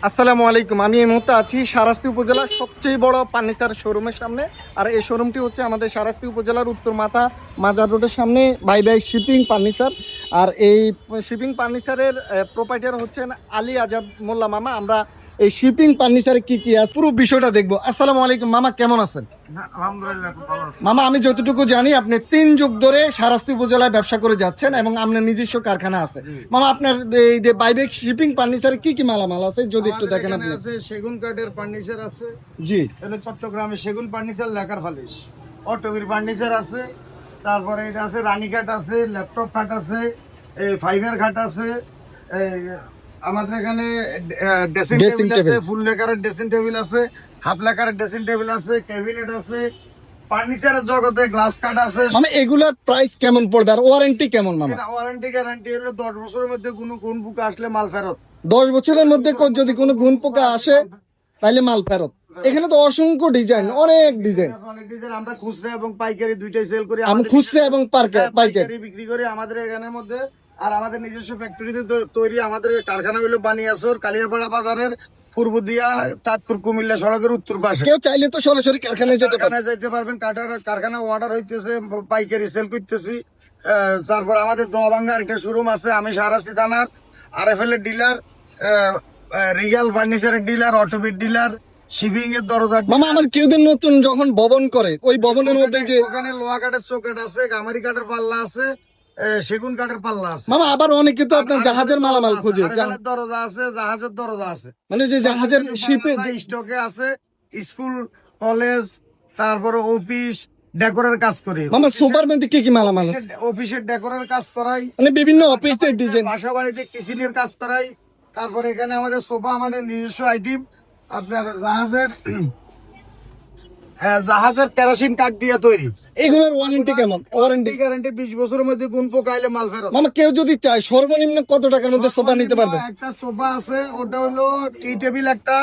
আসসালামু আলাইকুম। আমি এই মুহূর্তে আছি শারাস্তি উপজেলার সবচেয়ে বড় ফার্নিচার শোরুমের সামনে। আর এই শোরুমটি হচ্ছে আমাদের শারাস্তি উপজেলার উত্তর মাথা মাজার রোডের সামনে বাই বাই শিপিং ফার্নিচার। আর এই শিপিং ফার্নিচারের প্রোপাইটার হচ্ছেন আলী আজাদ মোল্লা মামা। আমরা এই শিপিং ফার্নিচারে কি কি আছে পুরো বিষয়টা দেখবো। আসসালামু আলাইকুম মামা, কেমন আছেন? আলহামদুলিল্লাহ, খুব ভালো আছি। মামা, আমি যতটুকু জানি আপনি 3 যুগ ধরে শারাস্তি উপজেলায় ব্যবসা করে যাচ্ছেন এবং আপনার নিজস্ব কারখানা আছে। মামা, আপনার এই যে বাইবেক শিপিং ফার্নিচারে কি কি মালামাল আছে যদি একটু দেখেন আমাদের আপনি। এখানে আছে সেগুন কাঠের ফার্নিচার আছে। জি, এটা চট্টগ্রামে সেগুন ফার্নিচার লেকার ফালিশ, অটোবির ফার্নিচার আছে। তারপরে এটা আছে রানী খাট আছে, ল্যাপটপ খাট আছে, এই ফাইবার খাট আছে। এই আমাদের এখানে ড্রেসিং Dressing টেবিল আছে, table। ফুল লেকারের ড্রেসিং টেবিল আছে, হাফ লেকারের ড্রেসিং টেবিল আছে, ক্যাবিনেট আছে। ফার্নিচারের জগতে গ্লাস কাট আছে। মানে এগুলার প্রাইস কেমন পড়বে আর ওয়ারেন্টি কেমন মামা? এটা ওয়ারেন্টি গ্যারান্টি হলো 10 বছরের মধ্যে কোনো গুণ বুক আসলে মাল ফেরত। 10 বছরের মধ্যে যদি কোনো গুণ পোকা আসে তাহলে মাল ফেরত। এখানে তো অসংখ্য ডিজাইন, অনেক ডিজাইন। অনেক ডিজাইন। আমরা খুচরা এবং পাইকারি দুইটাই সেল করি। আমি আমাদের খুচরা এবং পাইকারি। পাইকারি বিক্রি করি আমাদের এখানের মধ্যে। আর আমাদের নিজস্ব ফ্যাক্টরিতে তৈরি। আমাদের কারখানা হলো বানিয়াচর কালিয়াপাড়া বাজারের পূর্ব দিয়া চাঁদপুর কুমিল্লা সড়কের উত্তর পাশে। কেউ চাইলে তো সরাসরি কারখানায় যেতে পারে। কারখানায় যাইতে পারবেন। কারখানা অর্ডার হইতেছে, পাইকারি সেল করতেছি। তারপর আমাদের দোয়াবাঙ্গার একটা শোরুম আছে। আমি শারাস্তি থানার RFL এর ডিলার, রিগাল ফার্নিচারের ডিলার, অটোবিট ডিলার, শিপিং এর দরজা। মামা, আমার কেউ দিন নতুন যখন ভবন করে ওই ভবনের মধ্যে যে ওখানে লোহা কাঠের চৌকাঠ আছে, গামারি কাঠের পাল্লা আছে, সেগুন কাঠের পাল্লা আছে। মামা, আবার অনেকে তো আপনার জাহাজের মালামাল খোঁজে। আড়াইহালের দরজা আছে, জাহাজের দরজা আছে। মানে যে জাহাজের শিপে স্টকে আছে। স্কুল, কলেজ, তারপরে অফিস ডেকোরের কাজ করি। মামা, সুপার মধ্যে কি কি মালামাল আছে? অফিসের ডেকোরের কাজ করাই, মানে বিভিন্ন অফিসের ডিজাইন। বাসা বাড়িতে কিচেনের কাজ করাই। তারপরে এখানে আমাদের সোফা, আমাদের নিজস্ব আইটেম। আপনার জাহাজের কেরোসিন কাঠ দিয়ে তৈরি। এগুলোর ওয়ারেন্টি কেমন? ওয়ারেন্টি গ্যারান্টি 20 বছরের মধ্যে গুণ পোকা আইলে মাল ফেরত। মামা, কেউ যদি চায় সর্বনিম্ন কত টাকার মধ্যে সোফা নিতে পারবে? একটা সোফা আছে, ওটা হলো টি টেবিল একটা।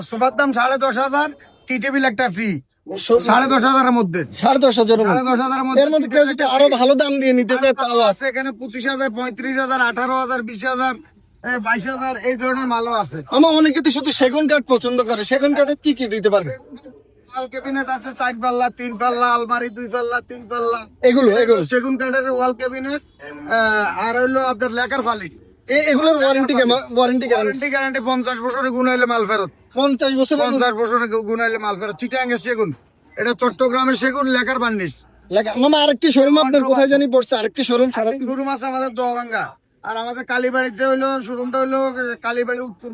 সোফার দাম 10,500। টি টেবিল একটা ফ্রি 10,500 মধ্যে। 10,500 10,500 এর মধ্যে কেউ যদি আরো ভালো দাম দিয়ে নিতে চায় তাও আছে। আছে এখানে 25,000, 35,000, 18,000, 20,000, 22,000 এই ধরনের মালও আছে। আমার অনেকে তো শুধু সেগুন কাঠ পছন্দ করে। সেগুন কাঠে কি কি দিতে পারবে? ওয়াল ক্যাবিনেট আছে 4 পাল্লা, 3 পাল্লা, আলমারি 2 পাল্লা, 3 পাল্লা। এগুলো সেগুন কাঠের ওয়াল ক্যাবিনেট। আর হইলো আপনার লেকার ফালিশ। এগুলোর ওয়ারেন্টি কেমন? ওয়ারেন্টি ওয়ারেন্টি গ্যারান্টি 50 বছরের গুণ হইলে মাল ফেরত। 50 বছর। 50 বছরের গুণ হইলে মাল ফেরত। চিটাঙ্গের সেগুন, এটা চট্টগ্রামের সেগুন, লেকার বার্নিশ। মামা, আরেকটি শোরুম আপনার কোথায় জানি পড়ছে? আরেকটি শোরুম শোরুম আছে আমাদের দোয়াবাঙ্গা। আর আমাদের কালীবাড়িতে হইলো শোরুমটা হইলো কালীবাড়ি উত্তর